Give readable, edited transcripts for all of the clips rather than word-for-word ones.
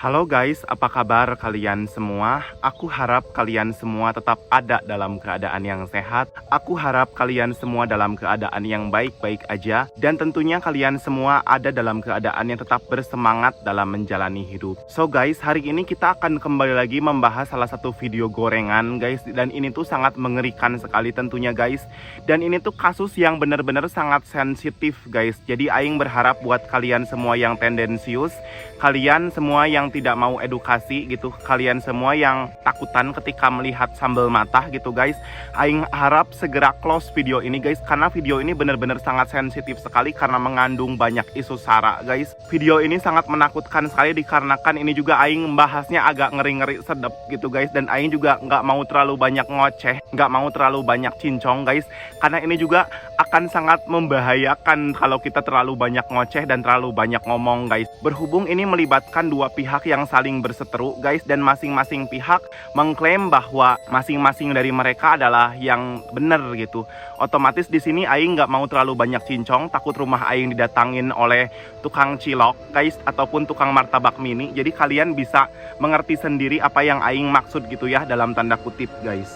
Halo guys, apa kabar kalian semua? Aku harap kalian semua tetap ada dalam keadaan yang sehat. Aku harap kalian semua dalam keadaan yang baik-baik aja. Dan tentunya kalian semua ada dalam keadaan yang tetap bersemangat dalam menjalani hidup. So guys, hari ini kita akan kembali lagi membahas salah satu video gorengan guys. Dan ini tuh sangat mengerikan sekali tentunya guys. Dan ini tuh kasus yang benar-benar sangat sensitif guys. Jadi Aing berharap buat kalian semua yang tendensius, kalian semua yang tidak mau edukasi gitu, kalian semua yang takutan ketika melihat sambal mata gitu guys, Aing harap segera close video ini guys, karena video ini benar-benar sangat sensitif sekali karena mengandung banyak isu sara guys. Video ini sangat menakutkan sekali dikarenakan ini juga Aing membahasnya agak ngeri-ngeri sedep gitu guys. Dan Aing juga nggak mau terlalu banyak ngoceh, nggak mau terlalu banyak cincong guys, karena ini juga akan sangat membahayakan kalau kita terlalu banyak ngoceh dan terlalu banyak ngomong guys. Berhubung ini melibatkan dua pihak yang saling berseteru guys, dan masing-masing pihak mengklaim bahwa masing-masing dari mereka adalah yang benar gitu. Otomatis di sini Aing nggak mau terlalu banyak cincong, takut rumah Aing didatangin oleh tukang cilok guys ataupun tukang martabak mini. Jadi kalian bisa mengerti sendiri apa yang Aing maksud gitu ya, dalam tanda kutip guys.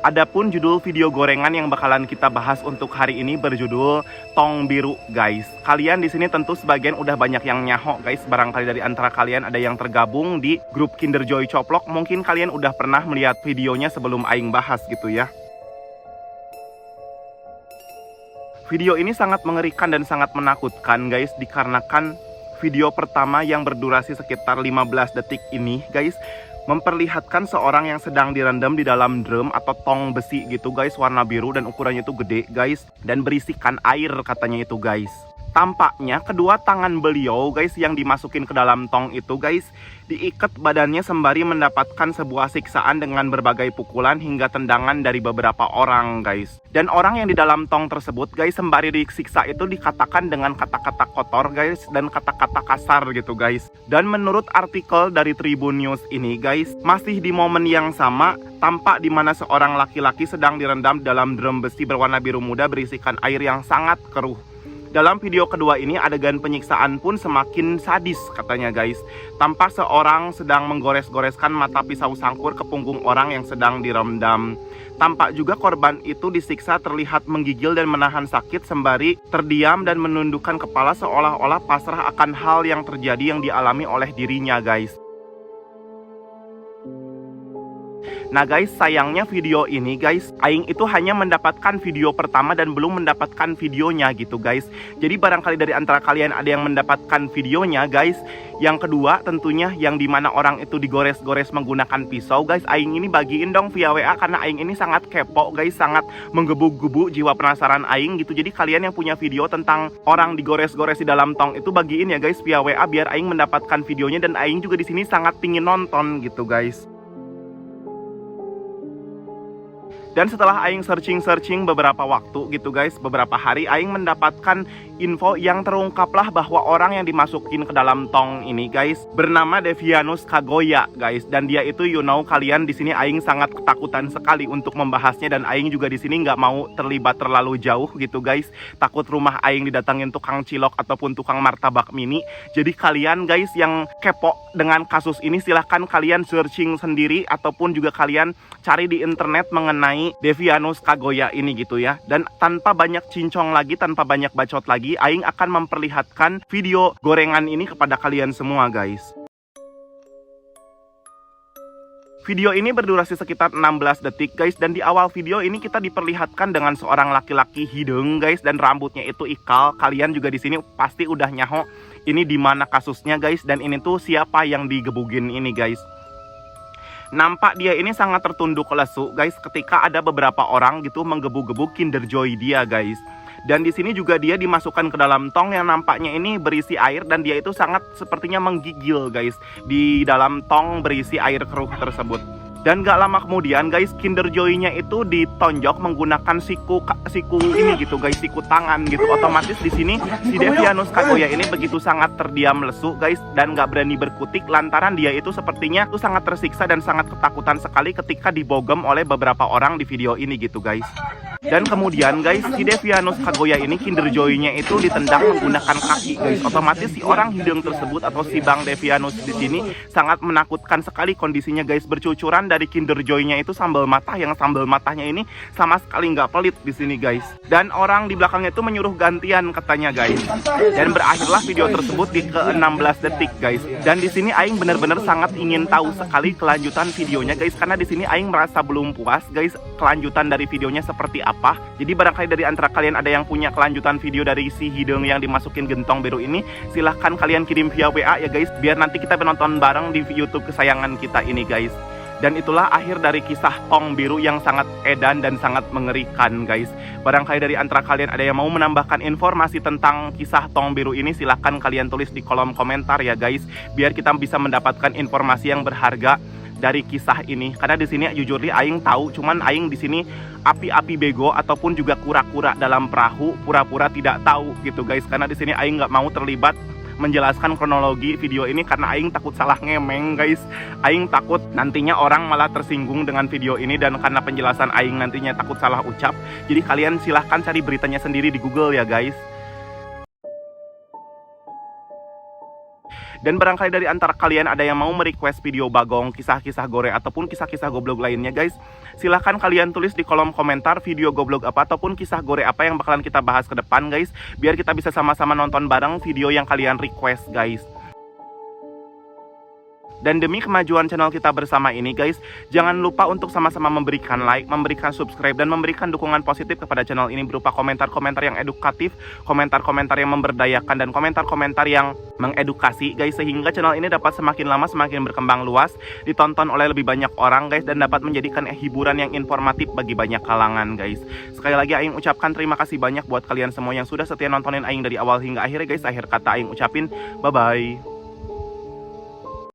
Adapun judul video gorengan yang bakalan kita bahas untuk hari ini berjudul Tong Biru guys. Kalian di sini tentu sebagian udah banyak yang nyaho guys. Barangkali dari antara kalian ada yang tergabung di grup Kinder Joy Coplok. Mungkin kalian udah pernah melihat videonya sebelum Aing bahas gitu ya. Video ini sangat mengerikan dan sangat menakutkan guys, dikarenakan video pertama yang berdurasi sekitar 15 detik ini guys memperlihatkan seorang yang sedang direndam di dalam drum atau tong besi gitu guys, warna biru dan ukurannya itu gede guys, dan berisikan air katanya itu guys. Tampaknya kedua tangan beliau guys yang dimasukin ke dalam tong itu guys diikat badannya sembari mendapatkan sebuah siksaan dengan berbagai pukulan hingga tendangan dari beberapa orang guys. Dan orang yang di dalam tong tersebut guys sembari disiksa itu dikatakan dengan kata-kata kotor guys dan kata-kata kasar gitu guys. Dan menurut artikel dari Tribun News ini guys, masih di momen yang sama tampak di mana seorang laki-laki sedang direndam dalam drum besi berwarna biru muda berisikan air yang sangat keruh. Dalam video kedua ini adegan penyiksaan pun semakin sadis katanya guys. Tampak seorang sedang menggores-goreskan mata pisau sangkur ke punggung orang yang sedang direndam. Tampak juga korban itu disiksa terlihat menggigil dan menahan sakit sembari terdiam dan menundukkan kepala seolah-olah pasrah akan hal yang terjadi yang dialami oleh dirinya guys. Nah guys, sayangnya video ini guys, Aing itu hanya mendapatkan video pertama dan belum mendapatkan videonya gitu guys. Jadi barangkali dari antara kalian ada yang mendapatkan videonya guys. Yang kedua tentunya yang dimana orang itu digores-gores menggunakan pisau guys, Aing ini bagiin dong via WA karena Aing ini sangat kepo guys, sangat menggebu-gebu jiwa penasaran Aing gitu. Jadi kalian yang punya video tentang orang digores-gores di dalam tong itu bagiin ya guys via WA biar Aing mendapatkan videonya, dan Aing juga di sini sangat pingin nonton gitu guys. Dan setelah Aing searching beberapa waktu gitu guys, beberapa hari, Aing mendapatkan info yang terungkaplah bahwa orang yang dimasukin ke dalam tong ini guys bernama Devianus Kagoya guys. Dan dia itu kalian di sini Aing sangat ketakutan sekali untuk membahasnya, dan Aing juga di sini nggak mau terlibat terlalu jauh gitu guys. Takut rumah Aing didatangin tukang cilok ataupun tukang martabak mini. Jadi kalian guys yang kepo dengan kasus ini silahkan kalian searching sendiri ataupun juga kalian cari di internet mengenai Devianus Kagoya ini gitu ya. Dan tanpa banyak cincong lagi, tanpa banyak bacot lagi, Aing akan memperlihatkan video gorengan ini kepada kalian semua guys. Video ini berdurasi sekitar 16 detik guys, dan di awal video ini kita diperlihatkan dengan seorang laki-laki hidung guys, dan rambutnya itu ikal. Kalian juga di sini pasti udah nyaho ini di mana kasusnya guys, dan ini tuh siapa yang digebugin ini guys. Nampak dia ini sangat tertunduk lesu guys ketika ada beberapa orang gitu menggebu-gebu Kinder Joy dia guys. Dan di sini juga dia dimasukkan ke dalam tong yang nampaknya ini berisi air, dan dia itu sangat sepertinya menggigil guys di dalam tong berisi air keruh tersebut. Dan gak lama kemudian guys, Kinder Joy-nya itu ditonjok menggunakan siku ini gitu guys, siku tangan gitu. Otomatis di sini si Devianus Kagoya ini begitu sangat terdiam lesu guys, dan gak berani berkutik lantaran dia itu sepertinya tuh sangat tersiksa dan sangat ketakutan sekali ketika dibogem oleh beberapa orang di video ini gitu guys. Dan kemudian guys, si Devianus Kagoya ini Kinder Joy-nya itu ditendang menggunakan kaki guys. Otomatis si orang hidung tersebut atau si Bang Devianus di sini sangat menakutkan sekali kondisinya guys. Bercucuran dari Kinder Joy-nya itu sambal matah, yang sambal matahnya ini sama sekali nggak pelit di sini guys. Dan orang di belakangnya itu menyuruh gantian katanya guys. Dan berakhirlah video tersebut di ke-16 detik guys. Dan di sini aing bener-bener sangat ingin tahu sekali kelanjutan videonya guys, karena di sini aing merasa belum puas guys kelanjutan dari videonya seperti apa. Jadi barangkali dari antara kalian ada yang punya kelanjutan video dari si hidung yang dimasukin gentong biru ini, silahkan kalian kirim via WA ya guys, biar nanti kita menonton bareng di YouTube kesayangan kita ini guys. Dan itulah akhir dari kisah tong biru yang sangat edan dan sangat mengerikan guys. Barangkali dari antara kalian ada yang mau menambahkan informasi tentang kisah tong biru ini, silahkan kalian tulis di kolom komentar ya guys, biar kita bisa mendapatkan informasi yang berharga dari kisah ini. Karena di sini jujur li aing tahu, cuman aing di sini api-api bego ataupun juga kura-kura dalam perahu, pura-pura tidak tahu gitu guys. Karena di sini aing nggak mau terlibat menjelaskan kronologi video ini karena aing takut salah ngemeng guys. Aing takut nantinya orang malah tersinggung dengan video ini, dan karena penjelasan aing nantinya takut salah ucap. Jadi kalian silahkan cari beritanya sendiri di Google ya guys. Dan barangkali dari antara kalian ada yang mau merequest video Bagong, kisah-kisah gore ataupun kisah-kisah goblok lainnya guys, silahkan kalian tulis di kolom komentar video goblok apa ataupun kisah gore apa yang bakalan kita bahas ke depan guys, biar kita bisa sama-sama nonton bareng video yang kalian request guys. Dan demi kemajuan channel kita bersama ini guys, jangan lupa untuk sama-sama memberikan like, memberikan subscribe, dan memberikan dukungan positif kepada channel ini berupa komentar-komentar yang edukatif, komentar-komentar yang memberdayakan, dan komentar-komentar yang mengedukasi guys, sehingga channel ini dapat semakin lama semakin berkembang luas, ditonton oleh lebih banyak orang guys, dan dapat menjadikan hiburan yang informatif bagi banyak kalangan guys. Sekali lagi aing ucapkan terima kasih banyak buat kalian semua yang sudah setia nontonin aing dari awal hingga akhir guys. Akhir kata aing ucapin bye-bye.